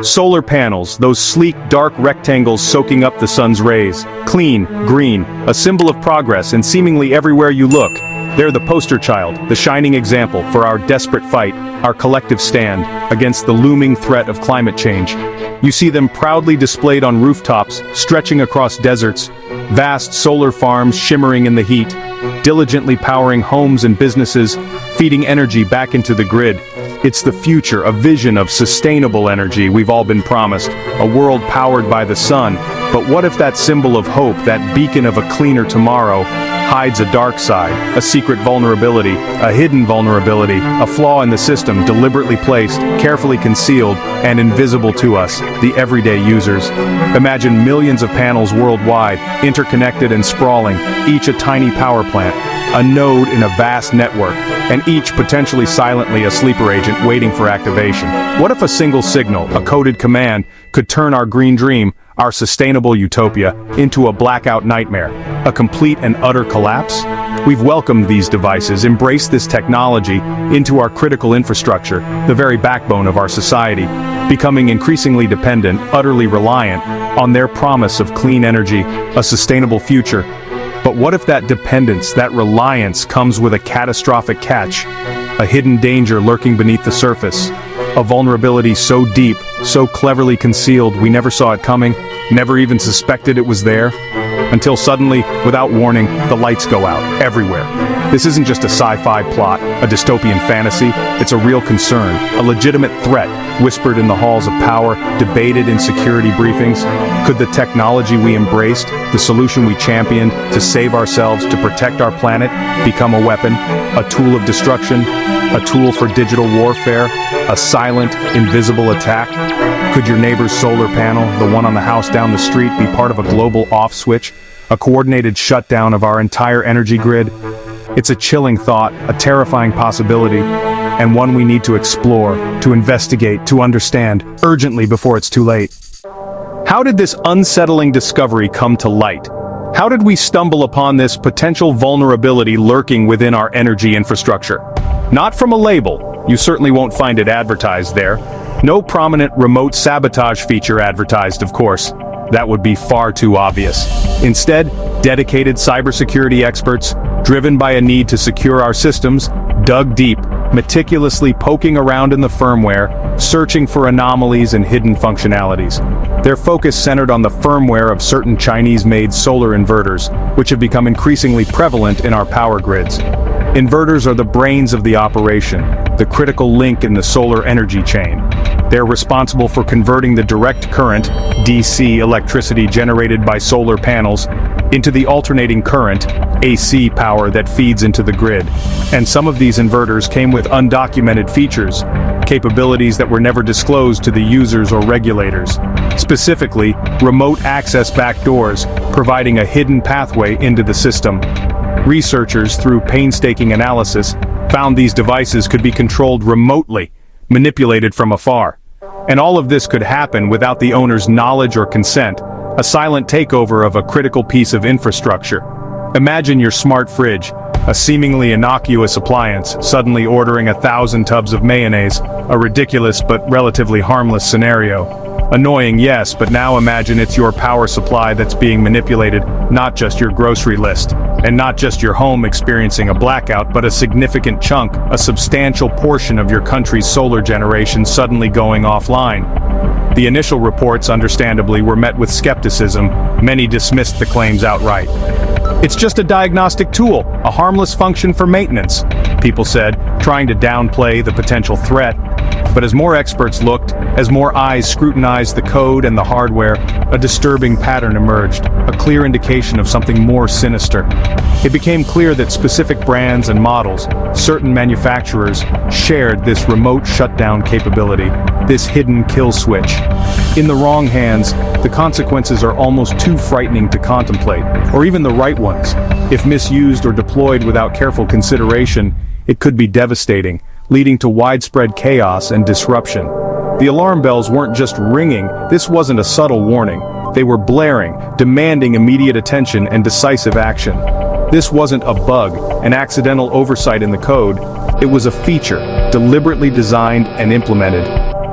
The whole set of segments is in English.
Solar panels, those sleek, dark rectangles soaking up the sun's rays. Clean, green, a symbol of progress and seemingly everywhere you look. They're the poster child, the shining example for our desperate fight, our collective stand, against the looming threat of climate change. You see them proudly displayed on rooftops, stretching across deserts, vast solar farms shimmering in the heat, diligently powering homes and businesses, feeding energy back into the grid. It's the future, a vision of sustainable energy we've all been promised, a world powered by the sun. But what if that symbol of hope, that beacon of a cleaner tomorrow, hides a dark side, a secret vulnerability, a hidden vulnerability, a flaw in the system deliberately placed, carefully concealed, and invisible to us, the everyday users? Imagine millions of panels worldwide, interconnected and sprawling, each a tiny power plant, a node in a vast network, and each potentially silently a sleeper agent waiting for activation. What if a single signal, a coded command, could turn our green dream, our sustainable utopia, into a blackout nightmare, a complete and utter collapse? We've welcomed these devices, embraced this technology into our critical infrastructure, the very backbone of our society, becoming increasingly dependent, utterly reliant, on their promise of clean energy, a sustainable future. But what if that dependence, that reliance, comes with a catastrophic catch, a hidden danger lurking beneath the surface, a vulnerability so deep, so cleverly concealed we never saw it coming, never even suspected it was there, until suddenly, without warning, the lights go out, everywhere. This isn't just a sci-fi plot, a dystopian fantasy, it's a real concern, a legitimate threat, whispered in the halls of power, debated in security briefings. Could the technology we embraced, the solution we championed, to save ourselves, to protect our planet, become a weapon, a tool of destruction, a tool for digital warfare, a silent, invisible attack? Could your neighbor's solar panel, the one on the house down the street, be part of a global off switch, a coordinated shutdown of our entire energy grid? It's a chilling thought, a terrifying possibility, and one we need to explore, to investigate, to understand, urgently before it's too late. How did this unsettling discovery come to light? How did we stumble upon this potential vulnerability lurking within our energy infrastructure? Not from a label, you certainly won't find it advertised there. No prominent remote sabotage feature advertised, of course. That would be far too obvious. Instead, dedicated cybersecurity experts, driven by a need to secure our systems, dug deep, meticulously poking around in the firmware, searching for anomalies and hidden functionalities. Their focus centered on the firmware of certain Chinese-made solar inverters, which have become increasingly prevalent in our power grids. Inverters are the brains of the operation, the critical link in the solar energy chain. They're responsible for converting the direct current, DC electricity generated by solar panels, into the alternating current, AC power that feeds into the grid. And some of these inverters came with undocumented features, capabilities that were never disclosed to the users or regulators. Specifically, remote access backdoors, providing a hidden pathway into the system. Researchers, through painstaking analysis, found these devices could be controlled remotely, manipulated from afar. And all of this could happen without the owner's knowledge or consent, a silent takeover of a critical piece of infrastructure. Imagine your smart fridge, a seemingly innocuous appliance, suddenly ordering 1,000 tubs of mayonnaise, a ridiculous but relatively harmless scenario. Annoying, yes, but now imagine it's your power supply that's being manipulated, not just your grocery list. And not just your home experiencing a blackout, but a significant chunk, a substantial portion of your country's solar generation suddenly going offline. The initial reports, understandably, were met with skepticism. Many dismissed the claims outright. It's just a diagnostic tool, a harmless function for maintenance, people said, trying to downplay the potential threat. But as more experts looked, as more eyes scrutinized the code and the hardware, a disturbing pattern emerged, a clear indication of something more sinister. It became clear that specific brands and models, certain manufacturers, shared this remote shutdown capability, this hidden kill switch. In the wrong hands, the consequences are almost too frightening to contemplate, or even the right ones. If misused or deployed without careful consideration, it could be devastating, leading to widespread chaos and disruption. The alarm bells weren't just ringing, this wasn't a subtle warning. They were blaring, demanding immediate attention and decisive action. This wasn't a bug, an accidental oversight in the code. It was a feature, deliberately designed and implemented.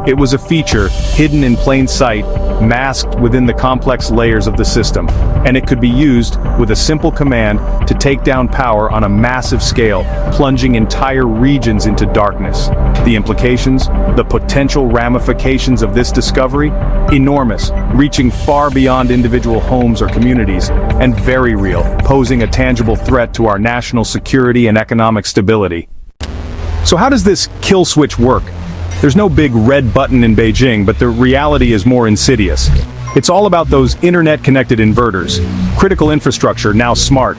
It was a feature hidden in plain sight, masked within the complex layers of the system, and it could be used with a simple command to take down power on a massive scale, plunging entire regions into darkness. The implications, the potential ramifications of this discovery? Enormous, reaching far beyond individual homes or communities, and very real, posing a tangible threat to our national security and economic stability. So how does this kill switch work? There's no big red button in Beijing, but the reality is more insidious. It's all about those internet-connected inverters, critical infrastructure now smart.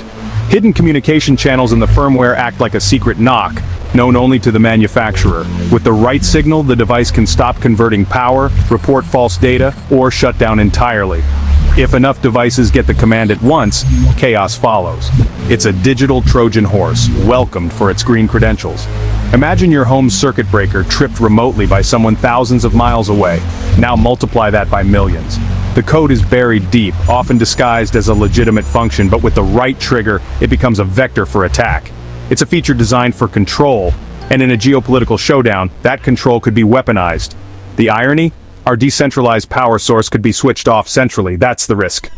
Hidden communication channels in the firmware act like a secret knock, known only to the manufacturer. With the right signal, the device can stop converting power, report false data, or shut down entirely. If enough devices get the command at once, chaos follows. It's a digital Trojan horse, welcomed for its green credentials. Imagine your home's circuit breaker tripped remotely by someone thousands of miles away. Now multiply that by millions. The code is buried deep, often disguised as a legitimate function, but with the right trigger, it becomes a vector for attack. It's a feature designed for control, and in a geopolitical showdown, that control could be weaponized. The irony? Our decentralized power source could be switched off centrally. That's the risk.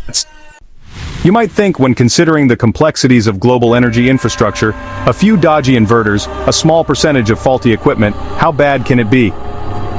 You might think, when considering the complexities of global energy infrastructure, a few dodgy inverters, a small percentage of faulty equipment, how bad can it be?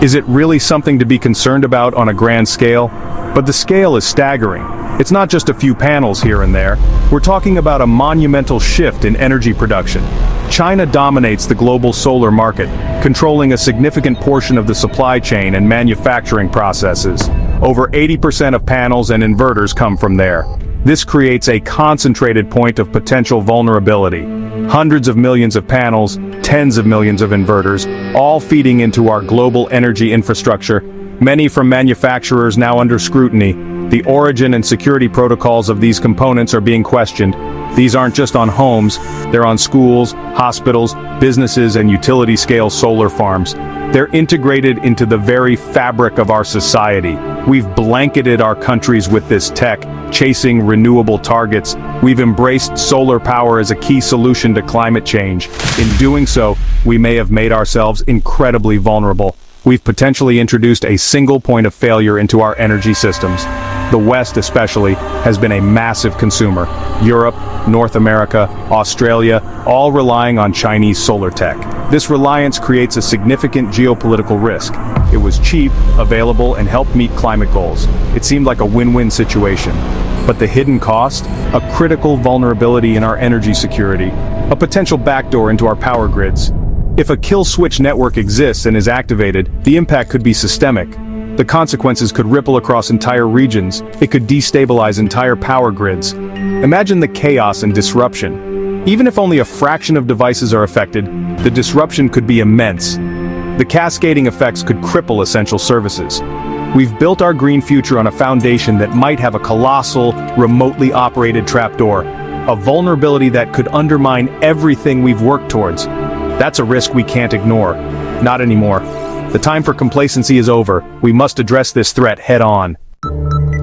Is it really something to be concerned about on a grand scale? But the scale is staggering. It's not just a few panels here and there. We're talking about a monumental shift in energy production. China dominates the global solar market, controlling a significant portion of the supply chain and manufacturing processes. Over 80% of panels and inverters come from there. This creates a concentrated point of potential vulnerability. Hundreds of millions of panels, tens of millions of inverters, all feeding into our global energy infrastructure, many from manufacturers now under scrutiny. The origin and security protocols of these components are being questioned. These aren't just on homes, they're on schools, hospitals, businesses, and utility-scale solar farms. They're integrated into the very fabric of our society. We've blanketed our countries with this tech, chasing renewable targets. We've embraced solar power as a key solution to climate change. In doing so, we may have made ourselves incredibly vulnerable. We've potentially introduced a single point of failure into our energy systems. The West especially has been a massive consumer. Europe, North America, Australia, all relying on Chinese solar tech. This reliance creates a significant geopolitical risk. It was cheap, available, and helped meet climate goals. It seemed like a win-win situation. But the hidden cost? A critical vulnerability in our energy security. A potential backdoor into our power grids. If a kill switch network exists and is activated, the impact could be systemic. The consequences could ripple across entire regions. It could destabilize entire power grids. Imagine the chaos and disruption. Even if only a fraction of devices are affected, the disruption could be immense. The cascading effects could cripple essential services. We've built our green future on a foundation that might have a colossal, remotely operated trapdoor. A vulnerability that could undermine everything we've worked towards. That's a risk we can't ignore. Not anymore. The time for complacency is over. We must address this threat head-on.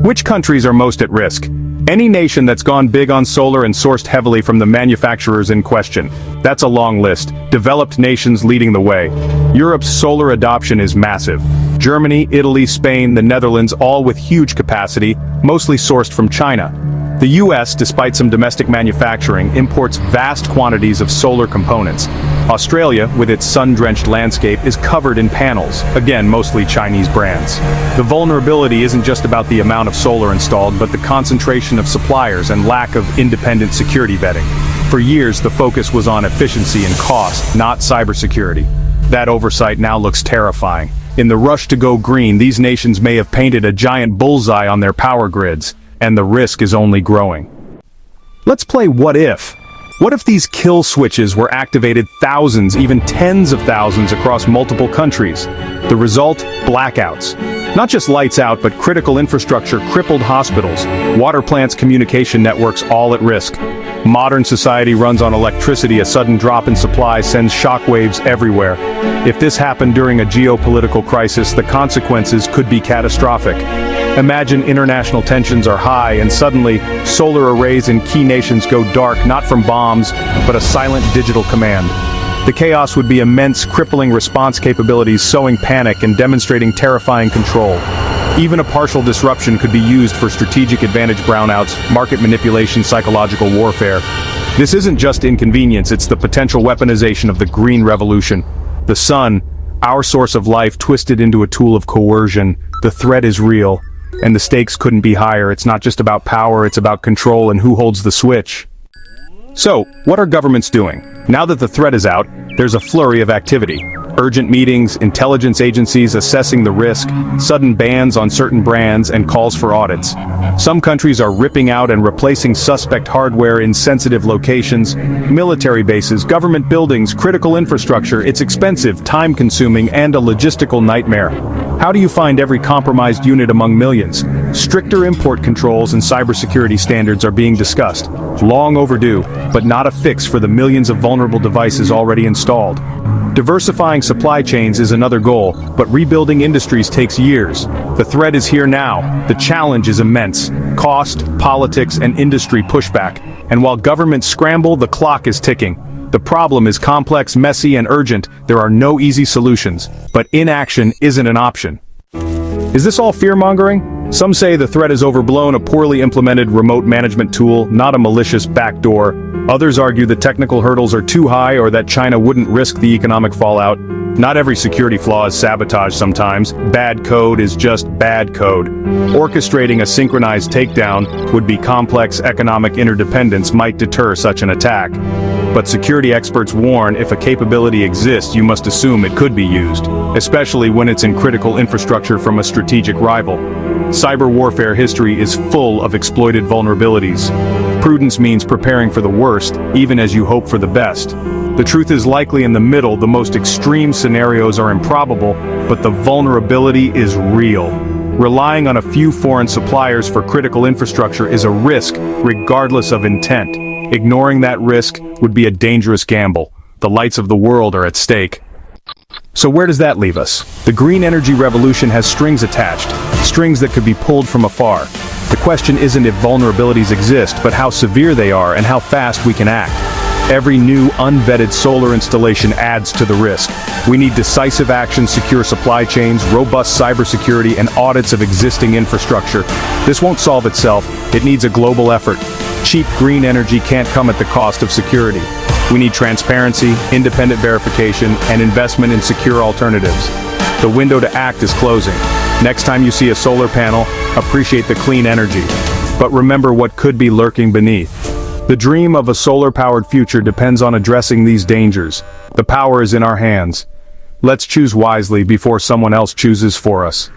Which countries are most at risk? Any nation that's gone big on solar and sourced heavily from the manufacturers in question. That's a long list. Developed nations leading the way. Europe's solar adoption is massive. Germany, Italy, Spain, the Netherlands, all with huge capacity, mostly sourced from China. The US, despite some domestic manufacturing, imports vast quantities of solar components. Australia, with its sun-drenched landscape, is covered in panels, again mostly Chinese brands. The vulnerability isn't just about the amount of solar installed, but the concentration of suppliers and lack of independent security vetting. For years, the focus was on efficiency and cost, not cybersecurity. That oversight now looks terrifying. In the rush to go green, these nations may have painted a giant bullseye on their power grids. And the risk is only growing. Let's play what if. What if these kill switches were activated thousands, even tens of thousands across multiple countries? The result? Blackouts. Not just lights out, but critical infrastructure, crippled hospitals, water plants, communication networks, all at risk. Modern society runs on electricity. A sudden drop in supply sends shockwaves everywhere. If this happened during a geopolitical crisis, the consequences could be catastrophic. Imagine international tensions are high and suddenly solar arrays in key nations go dark, not from bombs, but a silent digital command. The chaos would be immense, crippling response capabilities, sowing panic and demonstrating terrifying control. Even a partial disruption could be used for strategic advantage brownouts, market manipulation, psychological warfare. This isn't just inconvenience, it's the potential weaponization of the green revolution. The sun, our source of life, twisted into a tool of coercion. The threat is real, and the stakes couldn't be higher. It's not just about power, it's about control and who holds the switch. So, what are governments doing? Now that the threat is out, there's a flurry of activity. Urgent meetings, intelligence agencies assessing the risk, sudden bans on certain brands, and calls for audits. Some countries are ripping out and replacing suspect hardware in sensitive locations, military bases, government buildings, critical infrastructure. It's expensive, time-consuming, and a logistical nightmare. How do you find every compromised unit among millions? Stricter import controls and cybersecurity standards are being discussed. Long overdue, but not a fix for the millions of vulnerable devices already installed. Diversifying supply chains is another goal, but rebuilding industries takes years. The threat is here now. The challenge is immense. Cost, politics, and industry pushback. And while governments scramble, the clock is ticking. The problem is complex, messy, and urgent. There are no easy solutions. But inaction isn't an option. Is this all fear-mongering? Some say the threat is overblown, a poorly implemented remote management tool, not a malicious backdoor. Others argue the technical hurdles are too high or that China wouldn't risk the economic fallout. Not every security flaw is sabotage sometimes. Bad code is just bad code. Orchestrating a synchronized takedown would be complex. Economic interdependence might deter such an attack. But security experts warn if a capability exists, you must assume it could be used, especially when it's in critical infrastructure from a strategic rival. Cyber warfare history is full of exploited vulnerabilities. Prudence means preparing for the worst, even as you hope for the best. The truth is likely in the middle. The most extreme scenarios are improbable, but the vulnerability is real. Relying on a few foreign suppliers for critical infrastructure is a risk, regardless of intent. Ignoring that risk would be a dangerous gamble. The lights of the world are at stake. So where does that leave us? The green energy revolution has strings attached, strings that could be pulled from afar. The question isn't if vulnerabilities exist, but how severe they are and how fast we can act. Every new, unvetted solar installation adds to the risk. We need decisive action, secure supply chains, robust cybersecurity, and audits of existing infrastructure. This won't solve itself. It needs a global effort. Cheap green energy can't come at the cost of security. We need transparency, independent verification, and investment in secure alternatives. The window to act is closing. Next time you see a solar panel, appreciate the clean energy. But remember what could be lurking beneath. The dream of a solar-powered future depends on addressing these dangers. The power is in our hands. Let's choose wisely before someone else chooses for us.